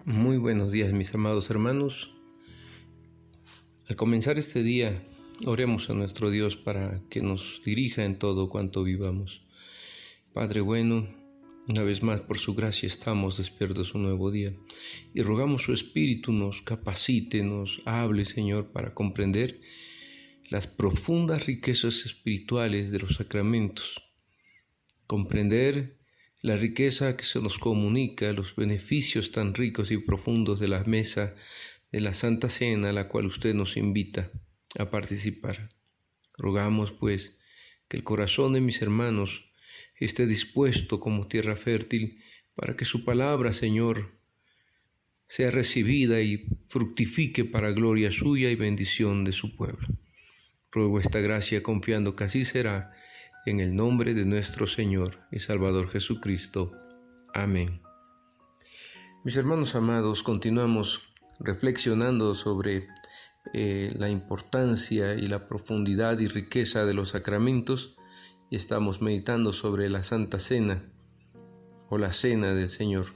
Muy buenos días, mis amados hermanos. Al comenzar este día, oremos a nuestro Dios para que nos dirija en todo cuanto vivamos. Padre bueno, una vez más por su gracia estamos despiertos un nuevo día y rogamos su Espíritu nos capacite, nos hable, Señor, para comprender las profundas riquezas espirituales de los sacramentos, comprender la riqueza que se nos comunica, los beneficios tan ricos y profundos de la mesa de la Santa Cena a la cual usted nos invita a participar. Rogamos, pues, que el corazón de mis hermanos esté dispuesto como tierra fértil para que su palabra, Señor, sea recibida y fructifique para gloria suya y bendición de su pueblo. Ruego esta gracia confiando que así será, en el nombre de nuestro Señor y Salvador Jesucristo. Amén. Mis hermanos amados, continuamos reflexionando sobre la importancia y la profundidad y riqueza de los sacramentos y estamos meditando sobre la Santa Cena o la Cena del Señor.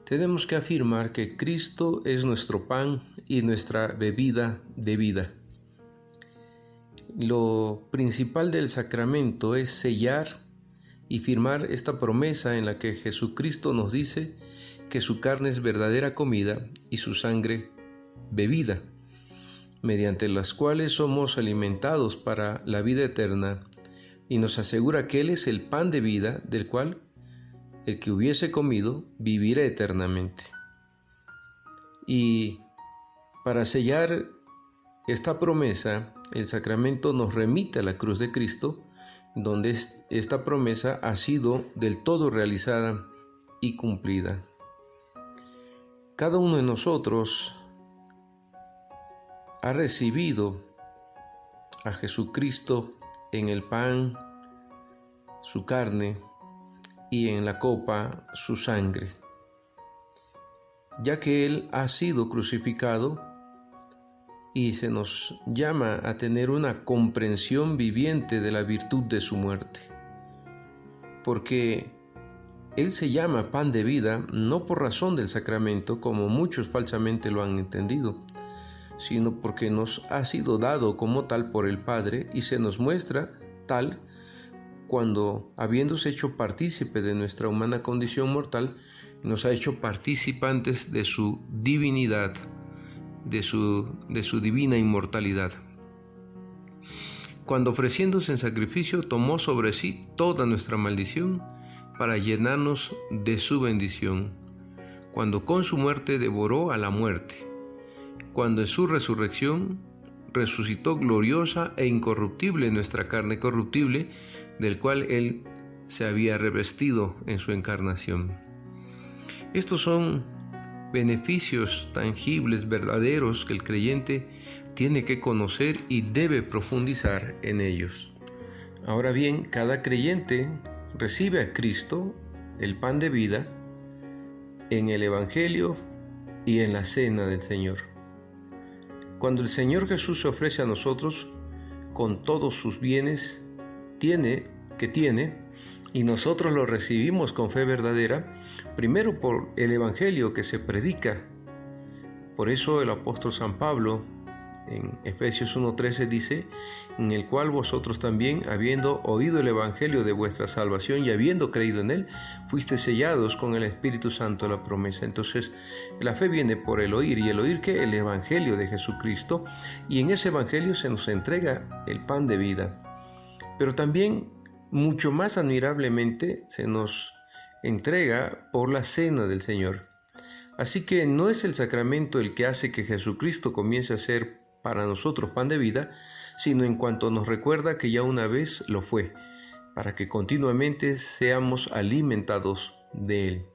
Tenemos que afirmar que Cristo es nuestro pan y nuestra bebida de vida. Lo principal del sacramento es sellar y firmar esta promesa en la que Jesucristo nos dice que su carne es verdadera comida y su sangre bebida, mediante las cuales somos alimentados para la vida eterna, y nos asegura que Él es el pan de vida, del cual el que hubiese comido vivirá eternamente. Y para sellar esta promesa, el sacramento nos remite a la cruz de Cristo, donde esta promesa ha sido del todo realizada y cumplida. Cada uno de nosotros ha recibido a Jesucristo en el pan, su carne, y en la copa, su sangre. Ya que Él ha sido crucificado, y se nos llama a tener una comprensión viviente de la virtud de su muerte. Porque Él se llama pan de vida no por razón del sacramento, como muchos falsamente lo han entendido, sino porque nos ha sido dado como tal por el Padre y se nos muestra tal cuando, habiéndose hecho partícipe de nuestra humana condición mortal, nos ha hecho participantes de su divinidad, de su divina inmortalidad. Cuando ofreciéndose en sacrificio tomó sobre sí toda nuestra maldición para llenarnos de su bendición, cuando con su muerte devoró a la muerte, cuando en su resurrección resucitó gloriosa e incorruptible nuestra carne corruptible, del cual Él se había revestido en su encarnación. Estos son beneficios tangibles, verdaderos, que el creyente tiene que conocer y debe profundizar en ellos. Ahora bien, cada creyente recibe a Cristo, el pan de vida, en el Evangelio y en la Cena del Señor. Cuando el Señor Jesús se ofrece a nosotros con todos sus bienes que tiene, y nosotros lo recibimos con fe verdadera, primero por el Evangelio que se predica. Por eso el apóstol San Pablo en Efesios 1:13 dice: en el cual vosotros también, habiendo oído el Evangelio de vuestra salvación y habiendo creído en él, fuiste sellados con el Espíritu Santo de la promesa. Entonces, la fe viene por el oír, y el oír ¿qué? El Evangelio de Jesucristo, y en ese Evangelio se nos entrega el pan de vida. Pero también, mucho más admirablemente, se nos entrega por la Cena del Señor. Así que no es el sacramento el que hace que Jesucristo comience a ser para nosotros pan de vida, sino en cuanto nos recuerda que ya una vez lo fue, para que continuamente seamos alimentados de Él.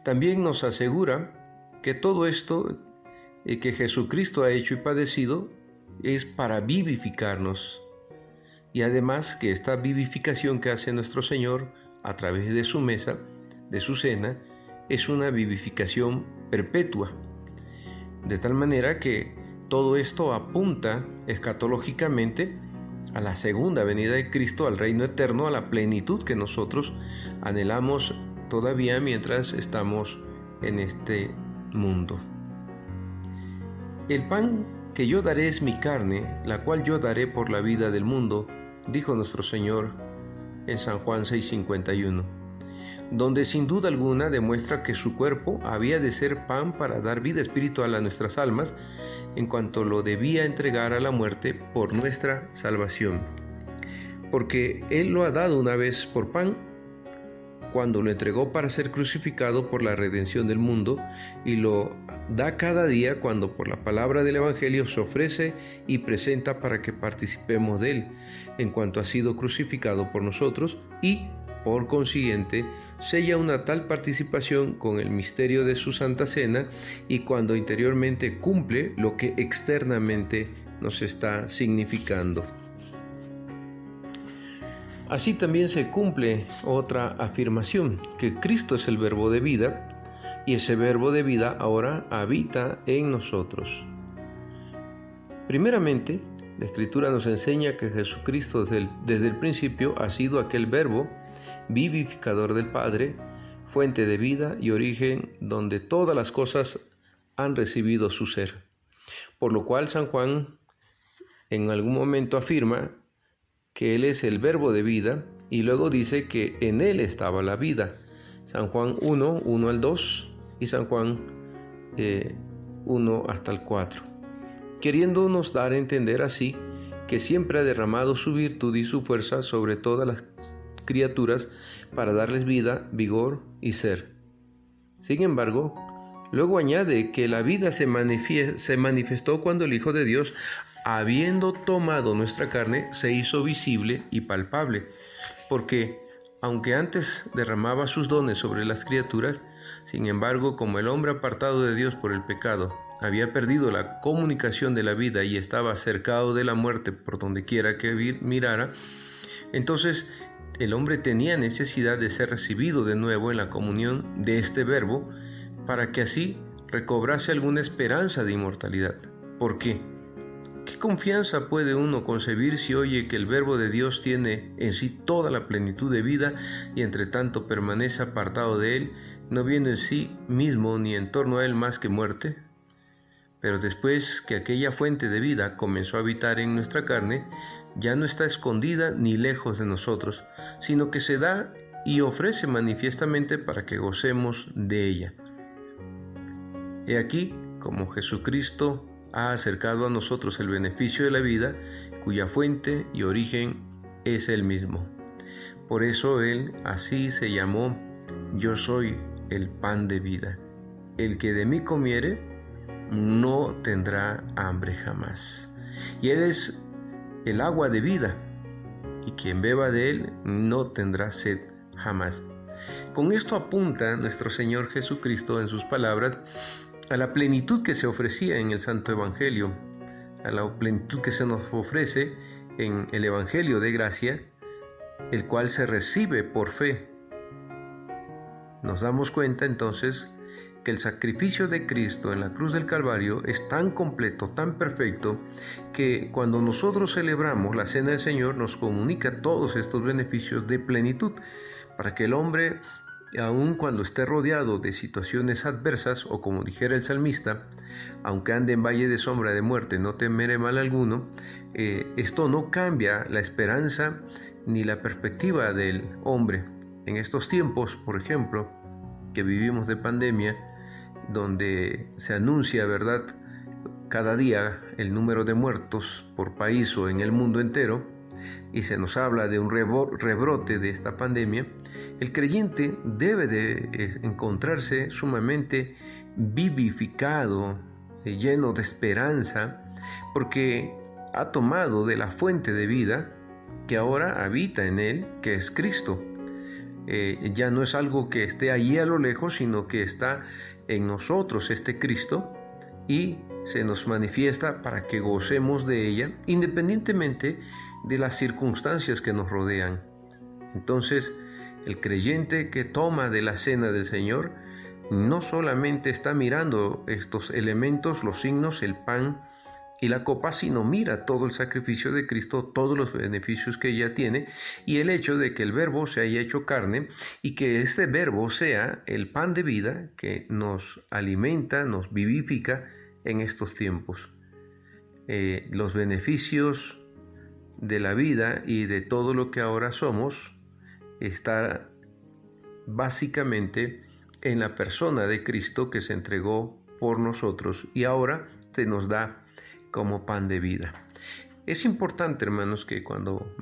También nos asegura que todo esto que Jesucristo ha hecho y padecido es para vivificarnos. Y además que esta vivificación que hace nuestro Señor a través de su mesa, de su cena, es una vivificación perpetua. De tal manera que todo esto apunta escatológicamente a la segunda venida de Cristo, al reino eterno, a la plenitud que nosotros anhelamos todavía mientras estamos en este mundo. El pan que yo daré es mi carne, la cual yo daré por la vida del mundo, dijo nuestro Señor en San Juan 6:51, donde sin duda alguna demuestra que su cuerpo había de ser pan para dar vida espiritual a nuestras almas, en cuanto lo debía entregar a la muerte por nuestra salvación. Porque Él lo ha dado una vez por pan, cuando lo entregó para ser crucificado por la redención del mundo, y lo da cada día cuando por la palabra del Evangelio se ofrece y presenta para que participemos de Él, en cuanto ha sido crucificado por nosotros, y por consiguiente sella una tal participación con el misterio de su Santa Cena, y cuando interiormente cumple lo que externamente nos está significando. Así también se cumple otra afirmación, que Cristo es el verbo de vida, y ese verbo de vida ahora habita en nosotros. Primeramente, la Escritura nos enseña que Jesucristo desde el principio ha sido aquel verbo vivificador del Padre, fuente de vida y origen donde todas las cosas han recibido su ser. Por lo cual San Juan en algún momento afirma que Él es el verbo de vida, y luego dice que en Él estaba la vida. San Juan 1 al 2 y San Juan 1 hasta el 4. Queriéndonos dar a entender así que siempre ha derramado su virtud y su fuerza sobre todas las criaturas para darles vida, vigor y ser. Sin embargo, luego añade que la vida se manifestó cuando el Hijo de Dios, habiendo tomado nuestra carne, se hizo visible y palpable, porque aunque antes derramaba sus dones sobre las criaturas, sin embargo, como el hombre apartado de Dios por el pecado había perdido la comunicación de la vida y estaba cercado de la muerte por donde quiera que mirara, entonces el hombre tenía necesidad de ser recibido de nuevo en la comunión de este verbo, para que así recobrase alguna esperanza de inmortalidad. ¿Por qué? ¿Qué confianza puede uno concebir si oye que el verbo de Dios tiene en sí toda la plenitud de vida y entre tanto permanece apartado de él, no viendo en sí mismo ni en torno a él más que muerte? Pero después que aquella fuente de vida comenzó a habitar en nuestra carne, ya no está escondida ni lejos de nosotros, sino que se da y ofrece manifiestamente para que gocemos de ella. He aquí como Jesucristo ha acercado a nosotros el beneficio de la vida, cuya fuente y origen es Él mismo. Por eso Él así se llamó: Yo soy el pan de vida. El que de mí comiere no tendrá hambre jamás. Y Él es el agua de vida, y quien beba de Él no tendrá sed jamás. Con esto apunta nuestro Señor Jesucristo en sus palabras a la plenitud que se ofrecía en el Santo Evangelio, a la plenitud que se nos ofrece en el Evangelio de gracia, el cual se recibe por fe. Nos damos cuenta entonces que el sacrificio de Cristo en la cruz del Calvario es tan completo, tan perfecto, que cuando nosotros celebramos la Cena del Señor nos comunica todos estos beneficios de plenitud, para que el hombre, aun cuando esté rodeado de situaciones adversas, o como dijera el salmista, aunque ande en valle de sombra de muerte, no temeré mal alguno, esto no cambia la esperanza ni la perspectiva del hombre. En estos tiempos, por ejemplo, que vivimos de pandemia, donde se anuncia, ¿verdad?, cada día el número de muertos por país o en el mundo entero, y se nos habla de un rebrote de esta pandemia, el creyente debe de encontrarse sumamente vivificado, lleno de esperanza, porque ha tomado de la fuente de vida que ahora habita en él, que es Cristo. Ya no es algo que esté allí a lo lejos, sino que está en nosotros este Cristo, y se nos manifiesta para que gocemos de ella, independientemente de las circunstancias que nos rodean. Entonces, el creyente que toma de la cena del Señor no solamente está mirando estos elementos, los signos, el pan, y la copa, sino mira todo el sacrificio de Cristo, todos los beneficios que ella tiene y el hecho de que el Verbo se haya hecho carne y que este Verbo sea el pan de vida que nos alimenta, nos vivifica en estos tiempos. Los beneficios de la vida y de todo lo que ahora somos está básicamente en la persona de Cristo que se entregó por nosotros y ahora se nos da como pan de vida. Es importante, hermanos, que cuando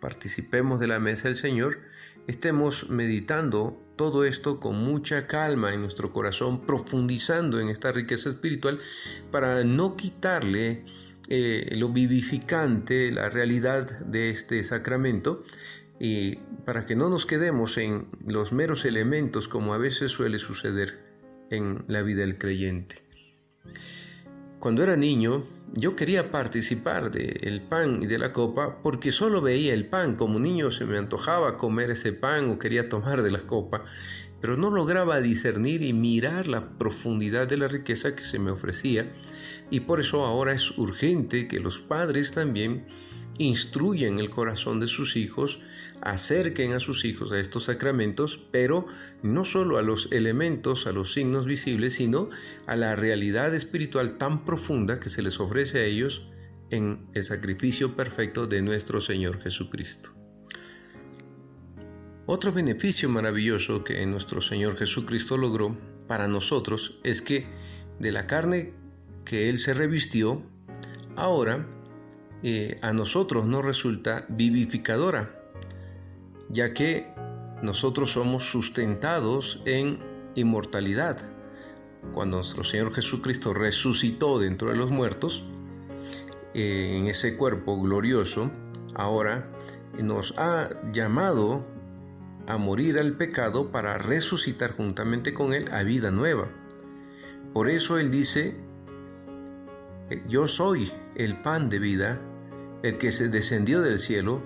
participemos de la mesa del Señor estemos meditando todo esto con mucha calma en nuestro corazón, profundizando en esta riqueza espiritual para no quitarle lo vivificante, la realidad de este sacramento, y para que no nos quedemos en los meros elementos como a veces suele suceder en la vida del creyente. Cuando era niño, yo quería participar del pan y de la copa porque solo veía el pan. Como niño se me antojaba comer ese pan o quería tomar de la copa, pero no lograba discernir y mirar la profundidad de la riqueza que se me ofrecía. Y por eso ahora es urgente que los padres también instruyan el corazón de sus hijos, acerquen a sus hijos a estos sacramentos, pero no solo a los elementos, a los signos visibles, sino a la realidad espiritual tan profunda que se les ofrece a ellos en el sacrificio perfecto de nuestro Señor Jesucristo. Otro beneficio maravilloso que nuestro Señor Jesucristo logró para nosotros es que de la carne que Él se revistió, ahora a nosotros nos resulta vivificadora, ya que nosotros somos sustentados en inmortalidad. Cuando nuestro Señor Jesucristo resucitó dentro de los muertos, en ese cuerpo glorioso, ahora nos ha llamado a morir al pecado para resucitar juntamente con Él a vida nueva. Por eso Él dice: yo soy el pan de vida, el que se descendió del cielo,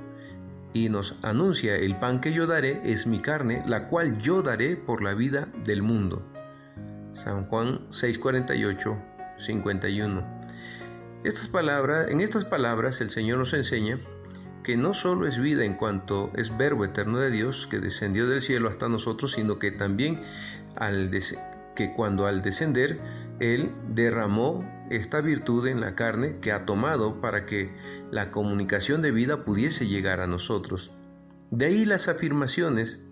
y nos anuncia: el pan que yo daré es mi carne, la cual yo daré por la vida del mundo. San Juan 6:48, 51. En estas palabras el Señor nos enseña que no solo es vida en cuanto es verbo eterno de Dios que descendió del cielo hasta nosotros, sino que también cuando al descender Él derramó esta virtud en la carne que ha tomado para que la comunicación de vida pudiese llegar a nosotros. De ahí las afirmaciones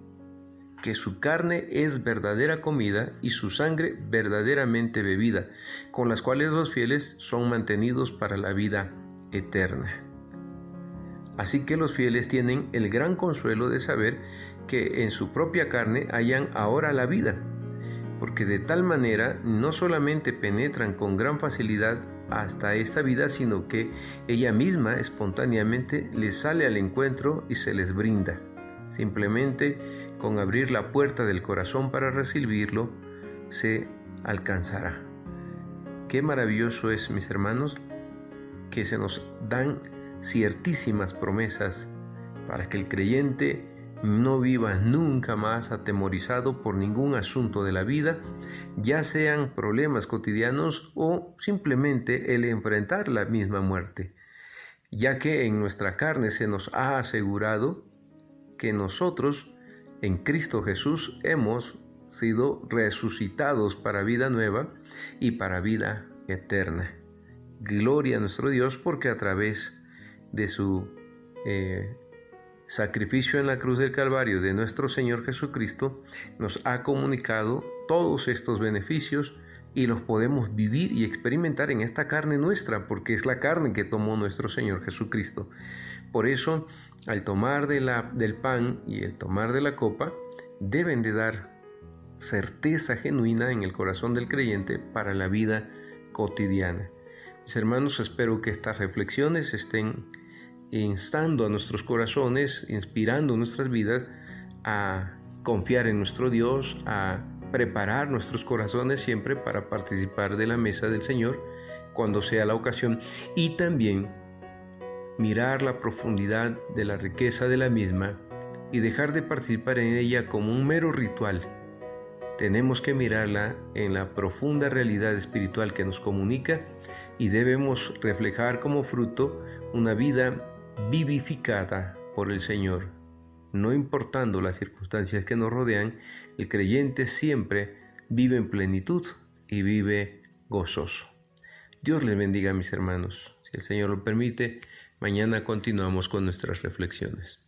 que su carne es verdadera comida y su sangre verdaderamente bebida, con las cuales los fieles son mantenidos para la vida eterna. Así que los fieles tienen el gran consuelo de saber que en su propia carne hallan ahora la vida, porque de tal manera no solamente penetran con gran facilidad hasta esta vida, sino que ella misma espontáneamente les sale al encuentro y se les brinda. Simplemente con abrir la puerta del corazón para recibirlo, se alcanzará. Qué maravilloso es, mis hermanos, que se nos dan ciertísimas promesas para que el creyente no viva nunca más atemorizado por ningún asunto de la vida, ya sean problemas cotidianos o simplemente el enfrentar la misma muerte, ya que en nuestra carne se nos ha asegurado que nosotros en Cristo Jesús hemos sido resucitados para vida nueva y para vida eterna. Gloria a nuestro Dios, porque a través de su sacrificio en la cruz del Calvario de nuestro Señor Jesucristo, nos ha comunicado todos estos beneficios y los podemos vivir y experimentar en esta carne nuestra, porque es la carne que tomó nuestro Señor Jesucristo. Por eso, al tomar del pan y el tomar de la copa, deben de dar certeza genuina en el corazón del creyente para la vida cotidiana. Mis hermanos, espero que estas reflexiones estén instando a nuestros corazones, inspirando nuestras vidas a confiar en nuestro Dios, a preparar nuestros corazones siempre para participar de la mesa del Señor cuando sea la ocasión, y también mirar la profundidad de la riqueza de la misma y dejar de participar en ella como un mero ritual, Tenemos que mirarla en la profunda realidad espiritual que nos comunica y debemos reflejar como fruto una vida vivificada por el Señor. No importando las circunstancias que nos rodean, el creyente siempre vive en plenitud y vive gozoso. Dios les bendiga, mis hermanos. Si el Señor lo permite, mañana continuamos con nuestras reflexiones.